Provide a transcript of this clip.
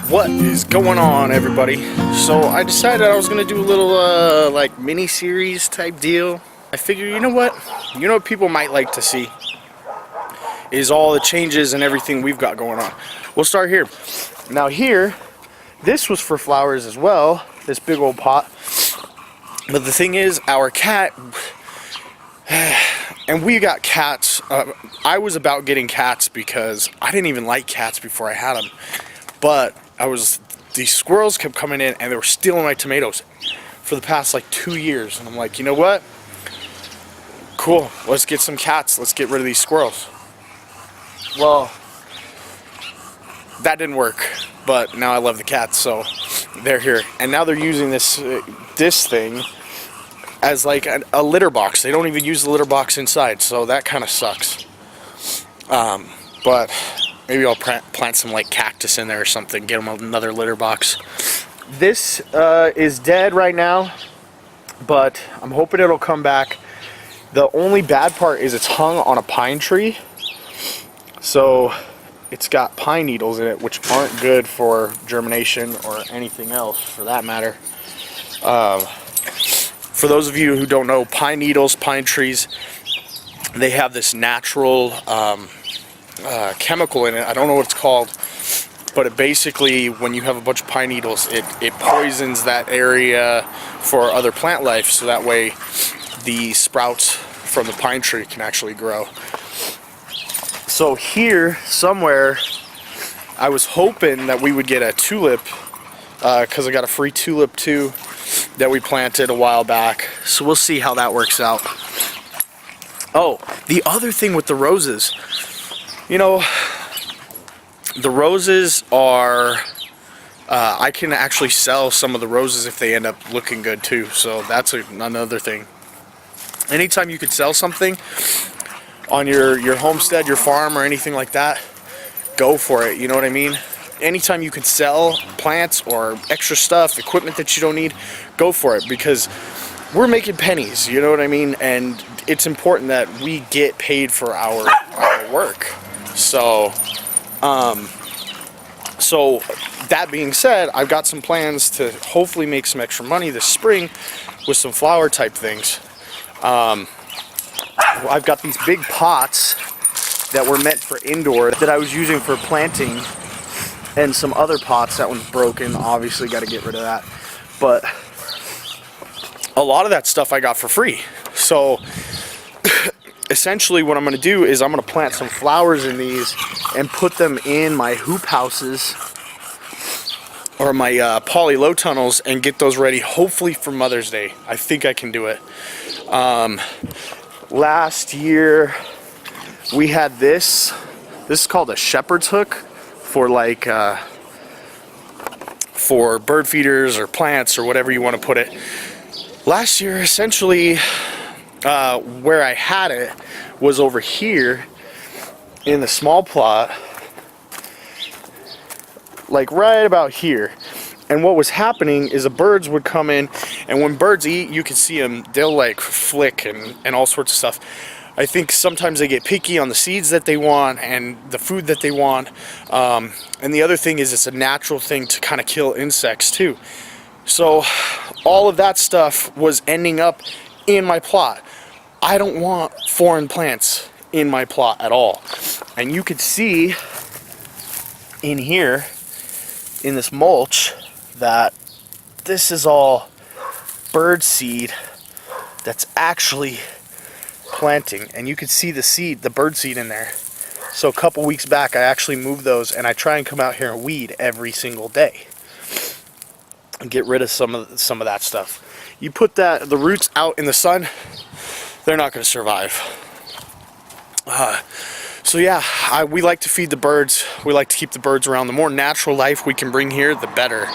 What is going on, everybody? So I decided I was gonna do a little like mini series type deal. I figured, you know what people might like to see is all the changes and everything we've got going on. We'll start here. Now here, this was for flowers as well, this big old pot. But the thing is, our cat, and we got cats. I was about getting cats because I didn't even like cats before I had them. But these squirrels kept coming in and they were stealing my tomatoes for the past like 2 years. And I'm like, you know what? Cool, let's get some cats. Let's get rid of these squirrels. Well, that didn't work, but now I love the cats, so they're here. And now they're using this thing as like a litter box. They don't even use the litter box inside, so that kind of sucks. But maybe I'll plant some like cactus in there or something, get them another litter box. This is dead right now, but I'm hoping it'll come back. The only bad part is it's hung on a pine tree, so it's got pine needles in it, which aren't good for germination or anything else for that matter. For those of you who don't know, pine needles, pine trees, they have this natural chemical in it. I don't know what it's called, but it basically, when you have a bunch of pine needles, it poisons that area for other plant life, so that way the sprouts from the pine tree can actually grow. So here somewhere, I was hoping that we would get a tulip, because I got a free tulip too that we planted a while back. So we'll see how that works out. Oh, the other thing with the roses, you know, the roses are, I can actually sell some of the roses if they end up looking good too. So that's another thing. Anytime you could sell something on your homestead, your farm, or anything like that, go for it. You know what I mean? Anytime you can sell plants or extra stuff, equipment that you don't need, go for it, because we're making pennies. You know what I mean? And it's important that we get paid for our work. So that being said, I've got some plans to hopefully make some extra money this spring with some flower type things. I've got these big pots that were meant for indoor that I was using for planting, and some other pots. That one's broken, obviously got to get rid of that. But a lot of that stuff I got for free. So essentially what I'm going to do is I'm going to plant some flowers in these and put them in my hoop houses or my poly low tunnels and get those ready hopefully for Mother's Day. I think I can do it. Last year we had this is called a shepherd's hook for like for bird feeders or plants or whatever you want to put it. Last year essentially where I had it was over here in the small plot, like right about here. And what was happening is the birds would come in, and when birds eat, you can see them, they'll like flick and all sorts of stuff. I think sometimes they get picky on the seeds that they want and the food that they want. And the other thing is it's a natural thing to kind of kill insects too. So all of that stuff was ending up in my plot. I don't want foreign plants in my plot at all. And you could see in here, in this mulch, that this is all bird seed that's actually planting, and you can see the bird seed in there. So a couple weeks back I actually moved those, and I try and come out here and weed every single day and get rid of some of that stuff. You put the roots out in the sun, they're not going to survive. So yeah, we like to feed the birds. We like to keep the birds around. The more natural life we can bring here, the better.